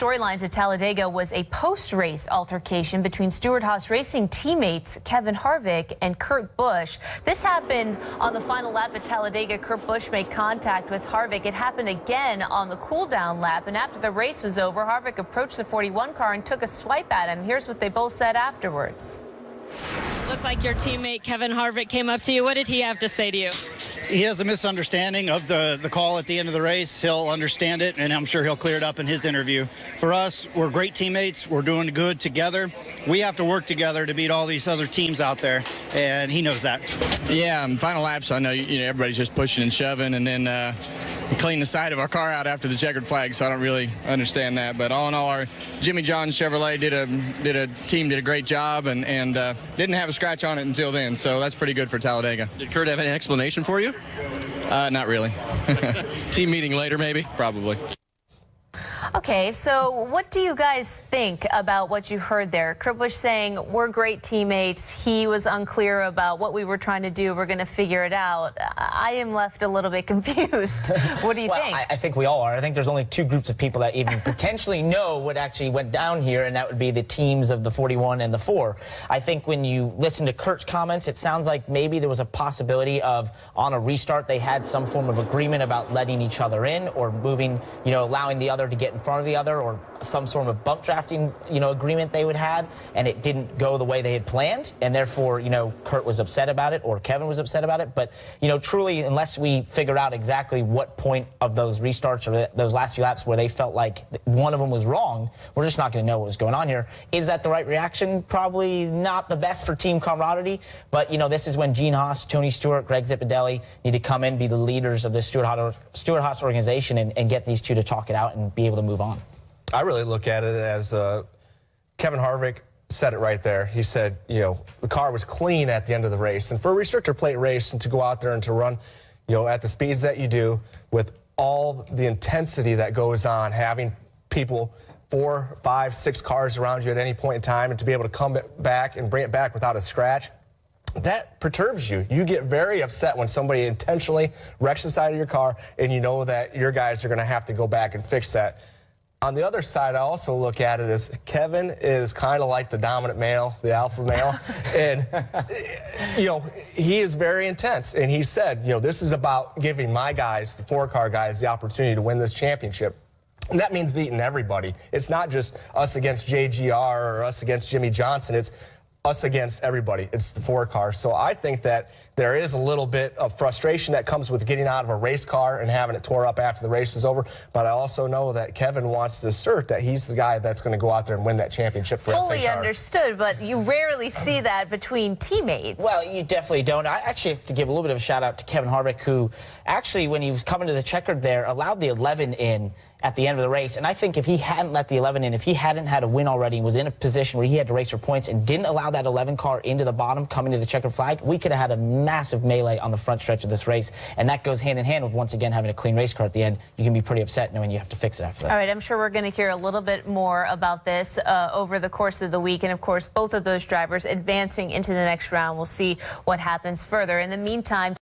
storylines at Talladega was a post-race altercation between Stewart-Haas Racing teammates Kevin Harvick and Kurt Busch. This happened on the final lap at Talladega. Kurt Busch made contact with Harvick. It happened again on the cool-down lap, and after the race was over, Harvick approached the 41 car and took a swipe at him. Here's what they both said afterwards. Looked like your teammate Kevin Harvick came up to you. What did he have to say to you? He has a misunderstanding of the call at the end of the race. He'll understand it, and I'm sure he'll clear it up in his interview. For us, we're great teammates. We're doing good together. We have to work together to beat all these other teams out there, and he knows that. Yeah, final laps, I know, everybody's just pushing and shoving, and then we cleaned the side of our car out after the checkered flag, so I don't really understand that. But all in all, our Jimmy John's Chevrolet did a great job, and didn't have a scratch on it until then, so that's pretty good for Talladega. Did Kurt have any explanation for you? Not really. Team meeting later, maybe? Probably. Okay, so what do you guys think about what you heard there? Kurt Busch saying, we're great teammates. He was unclear about what we were trying to do. We're going to figure it out. I am left a little bit confused. What do you think? I think we all are. I think there's only two groups of people that even potentially know what actually went down here, and that would be the teams of the 41 and the 4. I think when you listen to Kurt's comments, it sounds like maybe there was a possibility of, on a restart, they had some form of agreement about letting each other in or moving, allowing the other to get in front of the other, or some sort of bump drafting, agreement they would have, and it didn't go the way they had planned, and therefore, Kurt was upset about it, or Kevin was upset about it. But, truly, unless we figure out exactly what point of those restarts or those last few laps where they felt like one of them was wrong, we're just not going to know what was going on here. Is that the right reaction? Probably not the best for team camaraderie, but, this is when Gene Haas, Tony Stewart, Greg Zipadelli need to come in, be the leaders of the Stewart-Haas organization, and get these two to talk it out and be able to move on. I really look at it as Kevin Harvick said it right there. He said, the car was clean at the end of the race. And for a restrictor plate race and to go out there and to run, at the speeds that you do with all the intensity that goes on, having people 4, 5, 6 cars around you at any point in time, and to be able to come back and bring it back without a scratch, that perturbs you. You get very upset when somebody intentionally wrecks the side of your car and you know that your guys are going to have to go back and fix that. On the other side, I also look at it as Kevin is kind of like the dominant male, the alpha male, and, he is very intense. And he said, this is about giving my guys, the 4-car guys, the opportunity to win this championship. And that means beating everybody. It's not just us against JGR or us against Jimmy Johnson. It's us against everybody. It's the 4-car. So I think that there is a little bit of frustration that comes with getting out of a race car and having it tore up after the race was over. But I also know that Kevin wants to assert that he's the guy that's going to go out there and win that championship for SHR. Fully understood, but you rarely see that between teammates. Well, you definitely don't. I actually have to give a little bit of a shout out to Kevin Harvick, who actually, when he was coming to the checkered there, allowed the 11 in at the end of the race. And I think if he hadn't let the 11 in, if he hadn't had a win already and was in a position where he had to race for points and didn't allow that 11 car into the bottom coming to the checkered flag, we could have had a massive melee on the front stretch of this race. And that goes hand in hand with, once again, having a clean race car at the end. You can be pretty upset knowing you have to fix it after that. All right, I'm sure we're going to hear a little bit more about this over the course of the week. And, of course, both of those drivers advancing into the next round. We'll see what happens further. In the meantime,